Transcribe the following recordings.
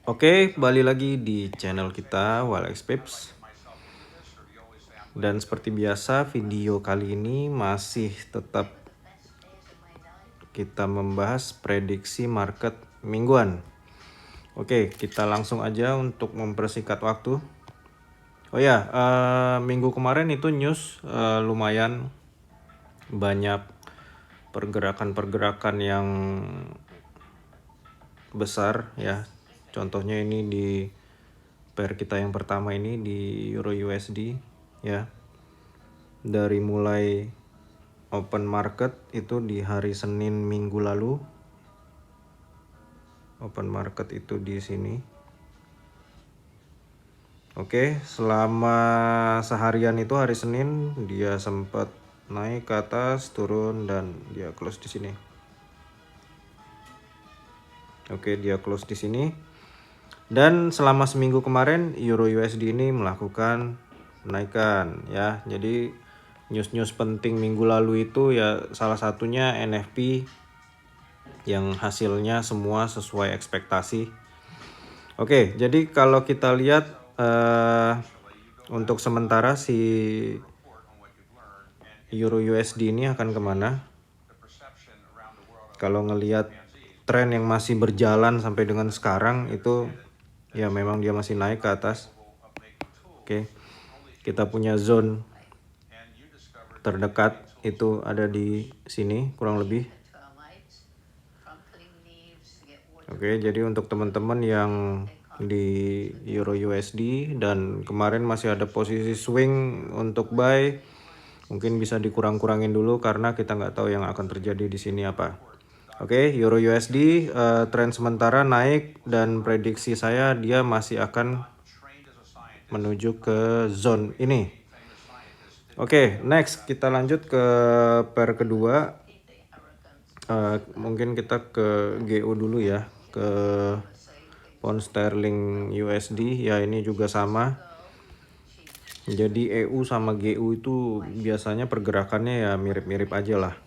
Oke, balik lagi di channel kita Walex Pips. Dan seperti biasa, video kali ini masih tetap kita membahas prediksi market mingguan. Oke, kita langsung aja untuk mempersingkat waktu. Oh ya, minggu kemarin itu news lumayan banyak pergerakan-pergerakan yang besar ya. Contohnya ini di pair kita yang pertama ini di Euro USD ya. Dari mulai open market itu di hari Senin minggu lalu. Open market itu di sini. Oke, selama seharian itu hari Senin dia sempat naik ke atas, turun dan dia close di sini. Oke, dia close di sini. Dan selama seminggu kemarin Euro USD ini melakukan penaikan ya. Jadi news-news penting minggu lalu itu ya salah satunya NFP yang hasilnya semua sesuai ekspektasi. Oke, jadi kalau kita lihat untuk sementara si Euro USD ini akan kemana? Kalau ngelihat tren yang masih berjalan sampai dengan sekarang itu ya memang dia masih naik ke atas. Oke, kita punya zone terdekat itu ada di sini kurang lebih. Oke, jadi untuk teman-teman yang di Euro USD dan kemarin masih ada posisi swing untuk buy, mungkin bisa dikurang-kurangin dulu karena kita nggak tahu yang akan terjadi di sini apa. Oke, Euro USD tren sementara naik dan prediksi saya dia masih akan menuju ke zone ini. Oke, next kita lanjut ke pair kedua. Mungkin kita ke GU dulu ya, ke pound sterling USD ya, ini juga sama. Jadi EU sama GU itu biasanya pergerakannya ya mirip-mirip aja lah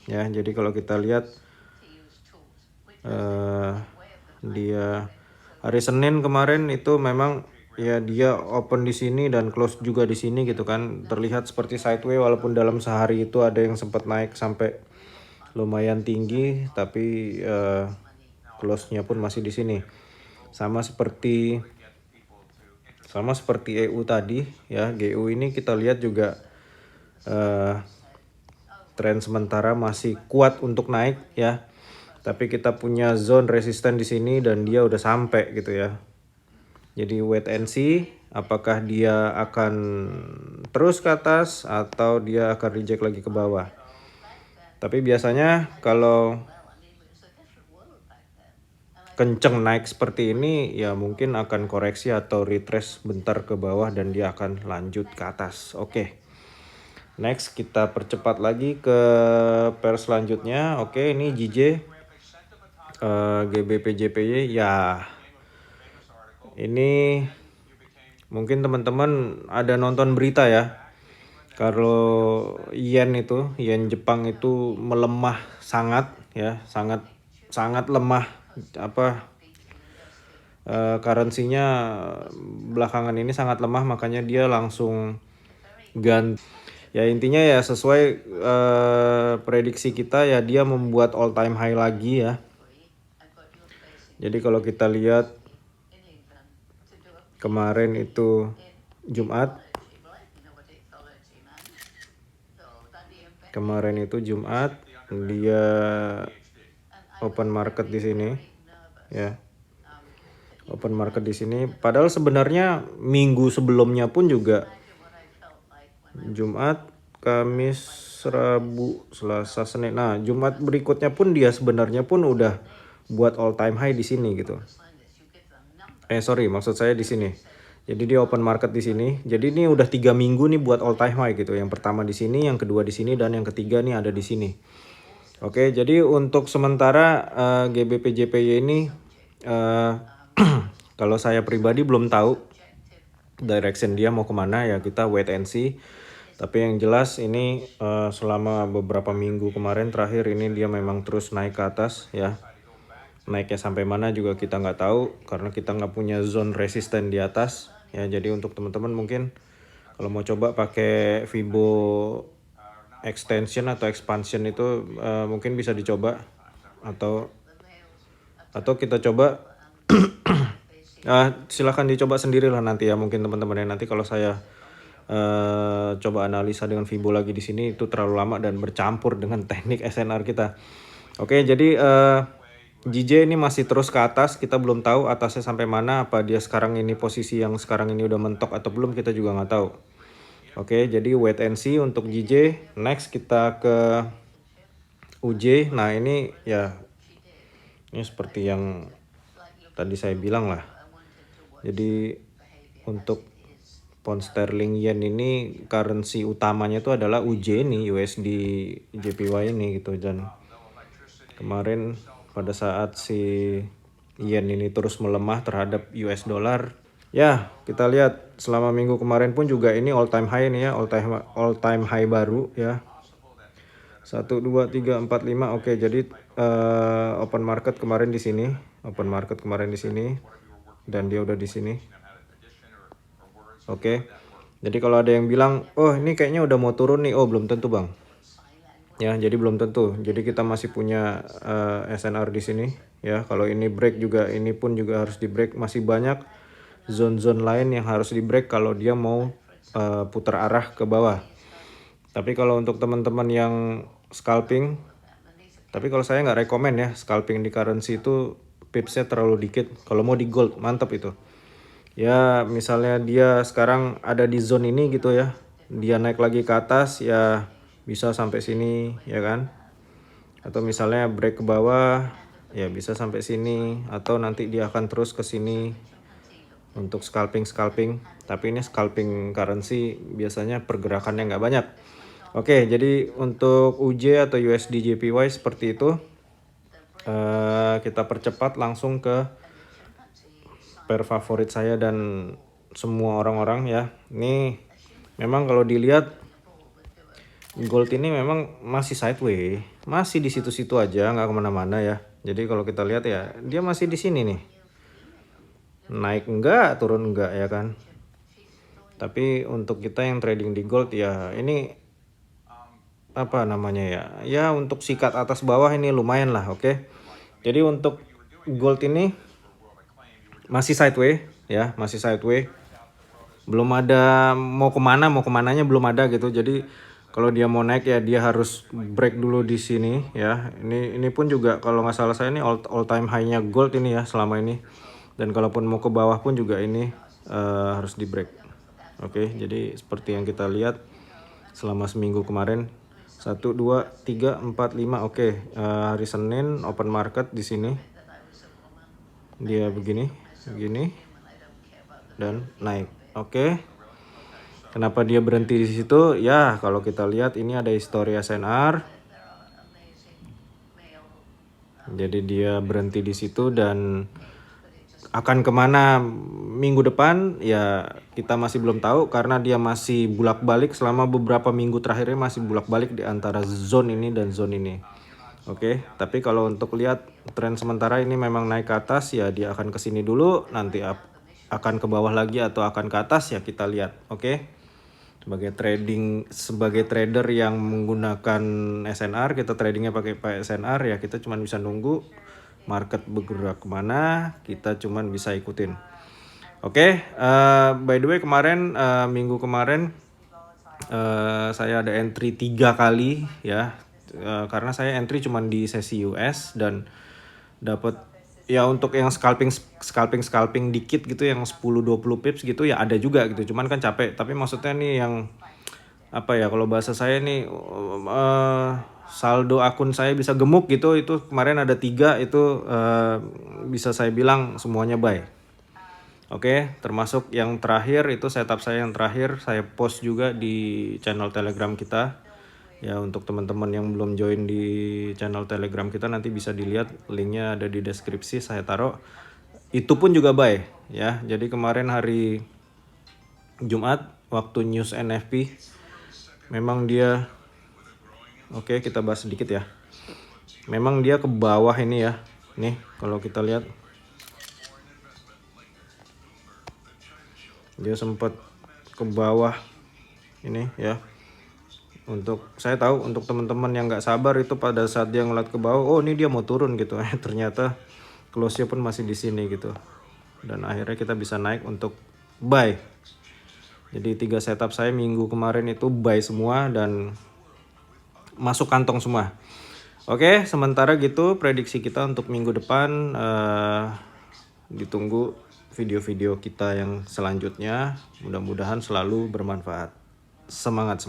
ya. Jadi kalau kita lihat dia hari Senin kemarin itu memang ya dia open di sini dan close juga di sini gitu kan, terlihat seperti sideways walaupun dalam sehari itu ada yang sempat naik sampai lumayan tinggi tapi close-nya pun masih di sini. Sama seperti EU tadi ya, GU ini kita lihat juga tren sementara masih kuat untuk naik ya. Tapi kita punya zone resisten di sini dan dia udah sampai gitu ya. Jadi wait and see apakah dia akan terus ke atas atau dia akan reject lagi ke bawah. Tapi biasanya kalau kenceng naik seperti ini ya mungkin akan koreksi atau retrace bentar ke bawah dan dia akan lanjut ke atas. Oke. Next kita percepat lagi ke pair selanjutnya. Oke, ini JJ GBP/JPY ya. Ini mungkin teman-teman ada nonton berita ya. Kalau yen Jepang itu melemah sangat ya, sangat lemah currency-nya belakangan ini sangat lemah, makanya dia langsung ganti. Ya intinya ya sesuai prediksi kita ya, dia membuat all time high lagi ya. Jadi kalau kita lihat kemarin itu Jumat dia open market di sini ya. Open market di sini padahal sebenarnya minggu sebelumnya pun juga Jumat, Kamis, Rabu, Selasa, Senin. Nah, Jumat berikutnya pun dia sebenarnya pun udah buat all time high di sini gitu. Maksud saya di sini. Jadi dia open market di sini. Jadi ini udah 3 minggu nih buat all time high gitu. Yang pertama di sini, yang kedua di sini, dan yang ketiga nih ada di sini. Oke, jadi untuk sementara GBP/JPY ini kalau saya pribadi belum tahu direction dia mau kemana ya, kita wait and see. Tapi yang jelas ini selama beberapa minggu kemarin terakhir ini dia memang terus naik ke atas ya. naiknya sampai mana juga kita nggak tahu karena kita nggak punya zone resisten di atas ya. Jadi untuk teman-teman mungkin kalau mau coba pakai Fibo extension atau expansion itu mungkin bisa dicoba, atau kita coba silahkan dicoba sendiri lah nanti ya mungkin teman-teman ya. Nanti kalau saya coba analisa dengan Fibo lagi di sini itu terlalu lama dan bercampur dengan teknik SNR kita. Oke, jadi JJ ini masih terus ke atas, kita belum tahu atasnya sampai mana, apa dia sekarang ini posisi yang sekarang ini udah mentok atau belum, kita juga nggak tahu. Oke, jadi wait and see untuk JJ. Next kita ke UJ. Nah ini ya, ini seperti yang tadi saya bilang lah. Jadi untuk pound sterling yen ini currency utamanya itu adalah UJ ini, USD JPY ini gitu. Dan kemarin pada saat si yen ini terus melemah terhadap US dollar, ya kita lihat selama minggu kemarin pun juga ini all time high nih ya, all time high baru ya. 1 2 3 4 5. Oke, jadi open market kemarin di sini, dan dia udah di sini. Oke. Jadi kalau ada yang bilang, "Oh, ini kayaknya udah mau turun nih." Oh, belum tentu, Bang. Ya, jadi belum tentu. Jadi kita masih punya SNR di sini ya. Kalau ini break juga, ini pun juga harus di break. Masih banyak zone-zone lain yang harus di break kalau dia mau putar arah ke bawah. Tapi kalau untuk teman-teman yang scalping, tapi kalau saya nggak rekomen ya scalping di currency itu, pipsnya terlalu dikit. Kalau mau di gold mantap itu. Ya misalnya dia sekarang ada di zone ini gitu ya, dia naik lagi ke atas ya bisa sampai sini ya kan. Atau misalnya break ke bawah ya bisa sampai sini, atau nanti dia akan terus ke sini untuk scalping. Tapi ini scalping currency biasanya pergerakannya nggak banyak. Oke, jadi untuk UJ atau USD JPY seperti itu. Kita percepat langsung ke pair favorit saya dan semua orang-orang ya. Ini memang kalau dilihat gold ini memang masih sideways, masih di situ-situ aja, nggak kemana-mana ya. Jadi kalau kita lihat ya, dia masih di sini nih, naik enggak, turun enggak ya kan. Tapi untuk kita yang trading di gold ya, ini apa namanya ya, ya untuk sikat atas bawah ini lumayan lah. Oke, jadi untuk gold ini masih sideways ya, masih sideways, belum ada mau kemananya belum ada gitu. Jadi kalau dia mau naik ya dia harus break dulu di sini ya. Ini pun juga kalau nggak salah saya ini all time high-nya gold ini ya selama ini. Dan kalaupun mau ke bawah pun juga ini harus di break. Oke, jadi seperti yang kita lihat selama seminggu kemarin, 1 2 3 4 5. Oke, hari Senin open market di sini dia begini dan naik. Oke. Kenapa dia berhenti di situ? Ya, kalau kita lihat ini ada histori SNR. Jadi dia berhenti di situ dan akan kemana minggu depan ya kita masih belum tahu, karena dia masih bolak-balik selama beberapa minggu terakhirnya, masih bolak-balik di antara zone ini dan zone ini. Oke, tapi kalau untuk lihat tren sementara ini memang naik ke atas ya, dia akan ke sini dulu, nanti akan ke bawah lagi atau akan ke atas ya kita lihat. Oke. Sebagai trader yang menggunakan SNR, kita tradingnya pakai SNR ya, kita cuma bisa nunggu market bergerak kemana, kita cuma bisa ikutin. Oke, by the way kemarin minggu kemarin saya ada entry 3 kali ya, karena saya entry cuma di sesi US dan dapat ya. Untuk yang scalping dikit gitu, yang 10-20 pips gitu ya ada juga gitu, cuman kan capek. Tapi maksudnya nih yang apa ya, kalau bahasa saya nih saldo akun saya bisa gemuk gitu. Itu kemarin ada 3 itu bisa saya bilang semuanya buy. Oke, termasuk yang terakhir itu setup saya yang terakhir, saya post juga di channel Telegram kita. Ya, untuk teman-teman yang belum join di channel Telegram kita, nanti bisa dilihat, linknya ada di deskripsi saya taruh. Itu pun juga buy ya. Jadi kemarin hari Jumat waktu news NFP memang dia, oke kita bahas sedikit ya. Memang dia ke bawah ini ya. Nih kalau kita lihat dia sempat ke bawah ini ya. Untuk saya tahu untuk teman-teman yang nggak sabar itu pada saat dia ngeliat ke bawah, oh ini dia mau turun gitu. Ternyata close-nya pun masih di sini gitu. Dan akhirnya kita bisa naik untuk buy. Jadi 3 setup saya minggu kemarin itu buy semua dan masuk kantong semua. Oke, sementara gitu prediksi kita untuk minggu depan. Ditunggu video-video kita yang selanjutnya. Mudah-mudahan selalu bermanfaat. Semangat.